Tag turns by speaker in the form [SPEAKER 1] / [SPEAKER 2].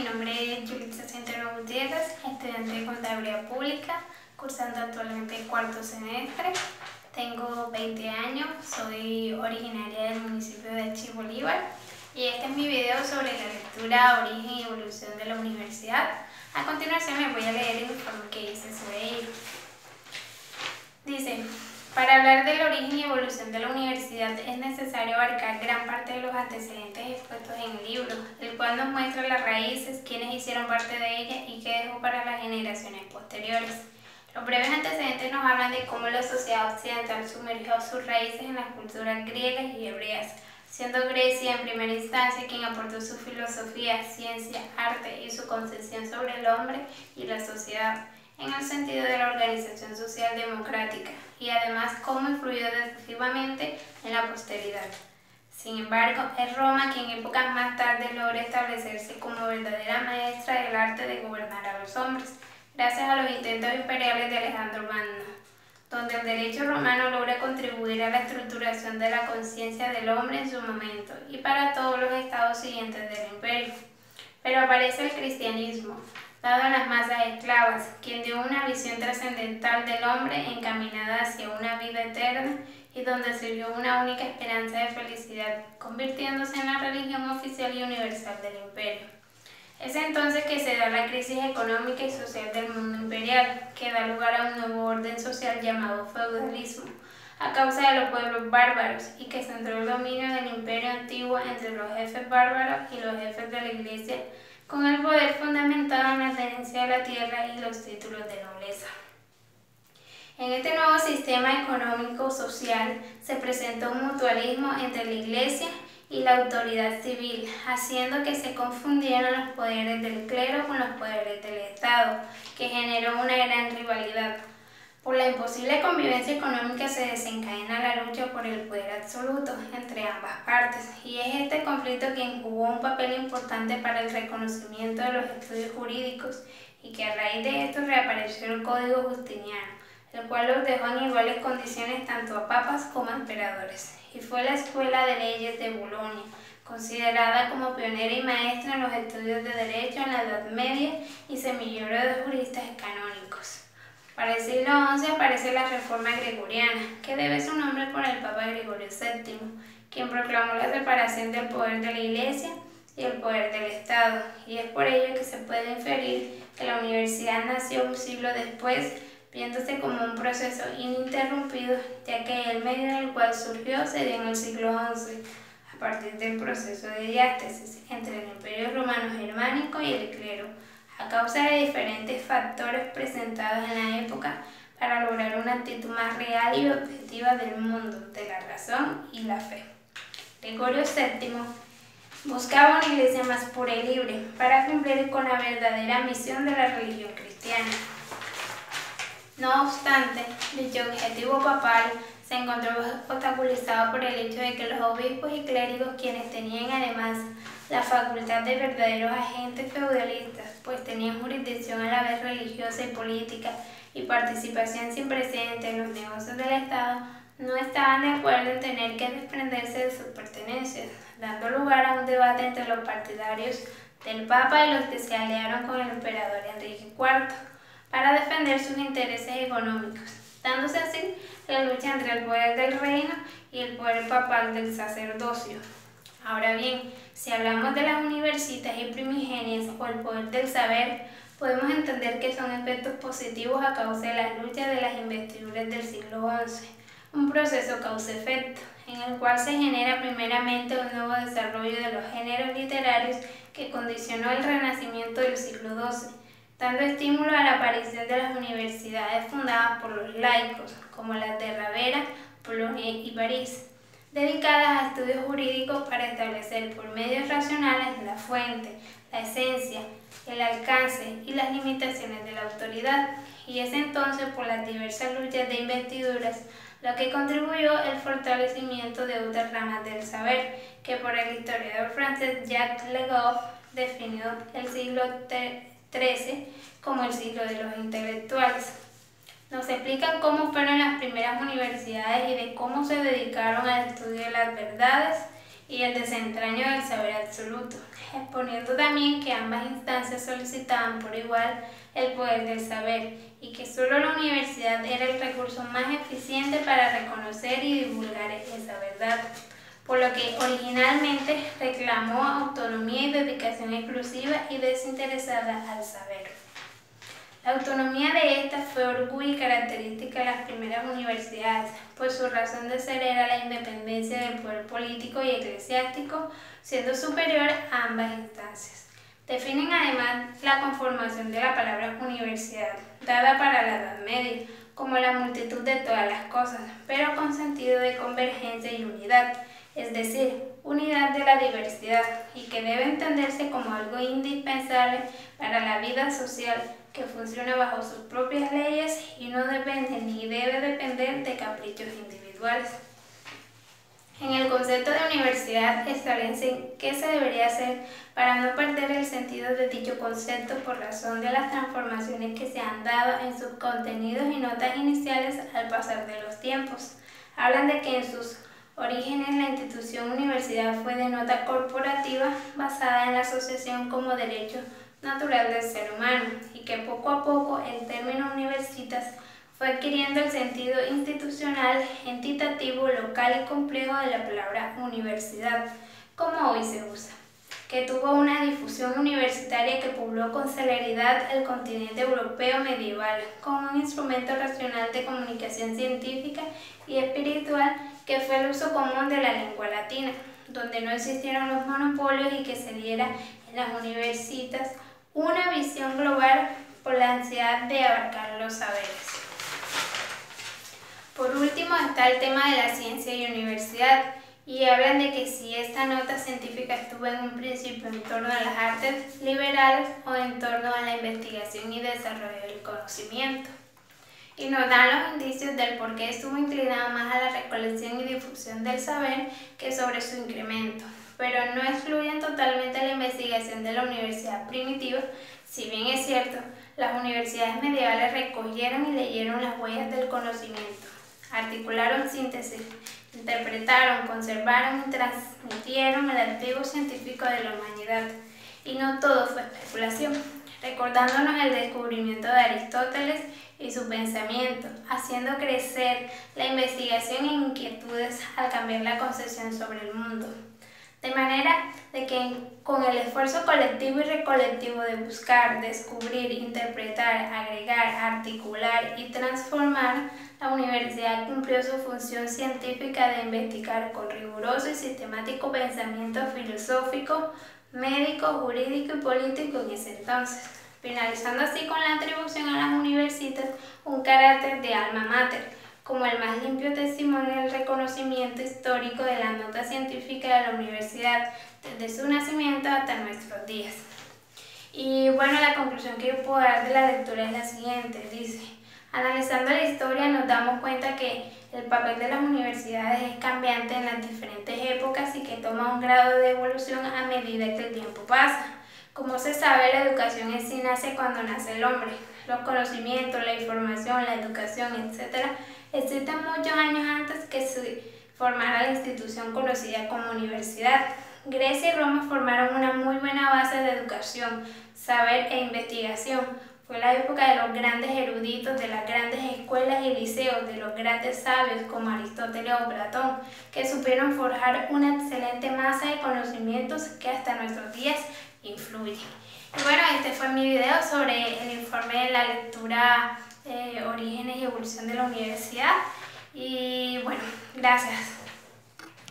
[SPEAKER 1] mi nombre es Yulitza Centeno Gutiérrez, estudiante de Contabilidad Pública, cursando actualmente el cuarto semestre. Tengo 20 años, soy originaria del municipio de Achí, Bolívar, y este es mi video sobre la lectura, origen y evolución de la universidad. A continuación les voy a leer el informe que hice sobre ello. Dice: para hablar del origen y evolución de la universidad es necesario abarcar gran parte de los antecedentes expuestos en el libro, el cual nos muestra las raíces, quienes hicieron parte de ella y qué dejó para las generaciones posteriores. Los breves antecedentes nos hablan de cómo la sociedad occidental sumergió sus raíces en las culturas griegas y hebreas, siendo Grecia en primera instancia quien aportó su filosofía, ciencia, arte y su concepción sobre el hombre y la sociedad, en el sentido de la organización social democrática, y además cómo influyó decisivamente en la posteridad. Sin embargo, es Roma quien épocas más tarde logra establecerse como verdadera maestra del arte de gobernar a los hombres, gracias a los intentos imperiales de Alejandro Magno, donde el derecho romano logra contribuir a la estructuración de la conciencia del hombre en su momento y para todos los estados siguientes del imperio. Pero aparece el cristianismo, dado en las masas esclavas, quien dio una visión trascendental del hombre encaminada hacia una vida eterna y donde sirvió una única esperanza de felicidad, convirtiéndose en la religión oficial y universal del imperio. Es entonces que se da la crisis económica y social del mundo imperial, que da lugar a un nuevo orden social llamado feudalismo, a causa de los pueblos bárbaros, y que centró el dominio del imperio antiguo entre los jefes bárbaros y los jefes de la iglesia, con el poder fundamentado en la tenencia de la tierra y los títulos de nobleza. En este nuevo sistema económico-social se presentó un mutualismo entre la iglesia y la autoridad civil, haciendo que se confundieran los poderes del clero con los poderes del Estado, que generó una gran rivalidad. Por la imposible convivencia económica se desencadena la lucha por el poder absoluto entre ambas partes, y es este conflicto quien jugó un papel importante para el reconocimiento de los estudios jurídicos, y que a raíz de esto reapareció el Código Justiniano, el cual los dejó en iguales condiciones tanto a papas como a emperadores, y fue la Escuela de Leyes de Bolonia, considerada como pionera y maestra en los estudios de Derecho en la Edad Media y semillero de juristas canónicos. Para el siglo XI aparece la Reforma Gregoriana, que debe su nombre por el Papa Gregorio VII, quien proclamó la separación del poder de la Iglesia y el poder del Estado, y es por ello que se puede inferir que la universidad nació un siglo después, viéndose como un proceso ininterrumpido, ya que el medio en el cual surgió se dio en el siglo XI, a partir del proceso de diástesis entre el Imperio Romano Germánico y el clero, a causa de diferentes factores presentados en la época para lograr una actitud más real y objetiva del mundo, de la razón y la fe. Gregorio VII buscaba una iglesia más pura y libre para cumplir con la verdadera misión de la religión cristiana. No obstante, dicho objetivo papal se encontró obstaculizado por el hecho de que los obispos y clérigos, quienes tenían además la facultad de verdaderos agentes feudalistas, pues tenían jurisdicción a la vez religiosa y política y participación sin precedentes en los negocios del Estado, no estaban de acuerdo en tener que desprenderse de sus pertenencias, dando lugar a un debate entre los partidarios del Papa y los que se aliaron con el emperador Enrique IV para defender sus intereses económicos, dándose así la lucha entre el poder del reino y el poder papal del sacerdocio. Ahora bien, si hablamos de las universitas y primigenias o el poder del saber, podemos entender que son efectos positivos a causa de las luchas de las investiduras del siglo XI, un proceso causa-efecto, en el cual se genera primeramente un nuevo desarrollo de los géneros literarios que condicionó el renacimiento del siglo XII, dando estímulo a la aparición de las universidades fundadas por los laicos, como las de Ravenna, Bolonia y París, dedicadas a estudios jurídicos para establecer por medios racionales la fuente, la esencia, el alcance y las limitaciones de la autoridad, y es entonces por las diversas luchas de investiduras lo que contribuyó el fortalecimiento de otras ramas del saber, que por el historiador francés Jacques Le Goff definió el siglo XIII como el siglo de los intelectuales. Nos explican cómo fueron las primeras universidades y de cómo se dedicaron al estudio de las verdades y el desentraño del saber absoluto, exponiendo también que ambas instancias solicitaban por igual el poder del saber y que solo la universidad era el recurso más eficiente para reconocer y divulgar esa verdad, por lo que originalmente reclamó autonomía y dedicación exclusiva y desinteresada al saber. La autonomía de esta fue orgullo y característica de las primeras universidades, pues su razón de ser era la independencia del poder político y eclesiástico, siendo superior a ambas instancias. Definen además la conformación de la palabra universidad, dada para la Edad Media, como la multitud de todas las cosas, pero con sentido de convergencia y unidad, es decir, unidad de la diversidad, y que debe entenderse como algo indispensable para la vida social que funciona bajo sus propias leyes y no depende ni debe depender de caprichos individuales. En el concepto de universidad establecen qué se debería hacer para no perder el sentido de dicho concepto por razón de las transformaciones que se han dado en sus contenidos y notas iniciales al pasar de los tiempos. Hablan de que en sus orígenes la institución universidad fue de nota corporativa basada en la asociación como derecho natural del ser humano y que poco a poco el término universitas fue adquiriendo el sentido institucional, entitativo, local y complejo de la palabra universidad, como hoy se usa, que tuvo una difusión universitaria que pobló con celeridad el continente europeo medieval, como un instrumento racional de comunicación científica y espiritual que fue el uso común de la lengua latina, donde no existieron los monopolios y que se diera en las universitas una visión global por la ansiedad de abarcar los saberes. Por último está el tema de la ciencia y universidad, y hablan de que si esta nota científica estuvo en un principio en torno a las artes liberales o en torno a la investigación y desarrollo del conocimiento. Y nos dan los indicios del por qué estuvo inclinado más a la recolección y difusión del saber que sobre su incremento, pero no excluyen totalmente la investigación de la universidad primitiva, si bien es cierto, las universidades medievales recogieron y leyeron las huellas del conocimiento, articularon síntesis, interpretaron, conservaron y transmitieron el archivo científico de la humanidad, y no todo fue especulación, recordándonos el descubrimiento de Aristóteles y su pensamiento, haciendo crecer la investigación e inquietudes al cambiar la concepción sobre el mundo. De manera de que con el esfuerzo colectivo y recolectivo de buscar, descubrir, interpretar, agregar, articular y transformar, la universidad cumplió su función científica de investigar con riguroso y sistemático pensamiento filosófico, médico, jurídico y político en ese entonces, finalizando así con la atribución a las universitas un carácter de alma mater, como el más limpio testimonio del reconocimiento histórico de la nota científica de la universidad desde su nacimiento hasta nuestros días. Y bueno, la conclusión que yo puedo dar de la lectura es la siguiente, dice: analizando la historia nos damos cuenta que el papel de las universidades es cambiante en las diferentes épocas y que toma un grado de evolución a medida que el tiempo pasa. Como se sabe, la educación en sí nace cuando nace el hombre. Los conocimientos, la información, la educación, etc., existen muchos años antes que se formara la institución conocida como universidad. Grecia y Roma formaron una muy buena base de educación, saber e investigación. Fue la época de los grandes eruditos, de las grandes escuelas y liceos, de los grandes sabios como Aristóteles o Platón, que supieron forjar una excelente masa de conocimientos que hasta nuestros días influyen. Y bueno, este fue mi video sobre el informe de la lectura Orígenes y Evolución de la Universidad. Y bueno, gracias.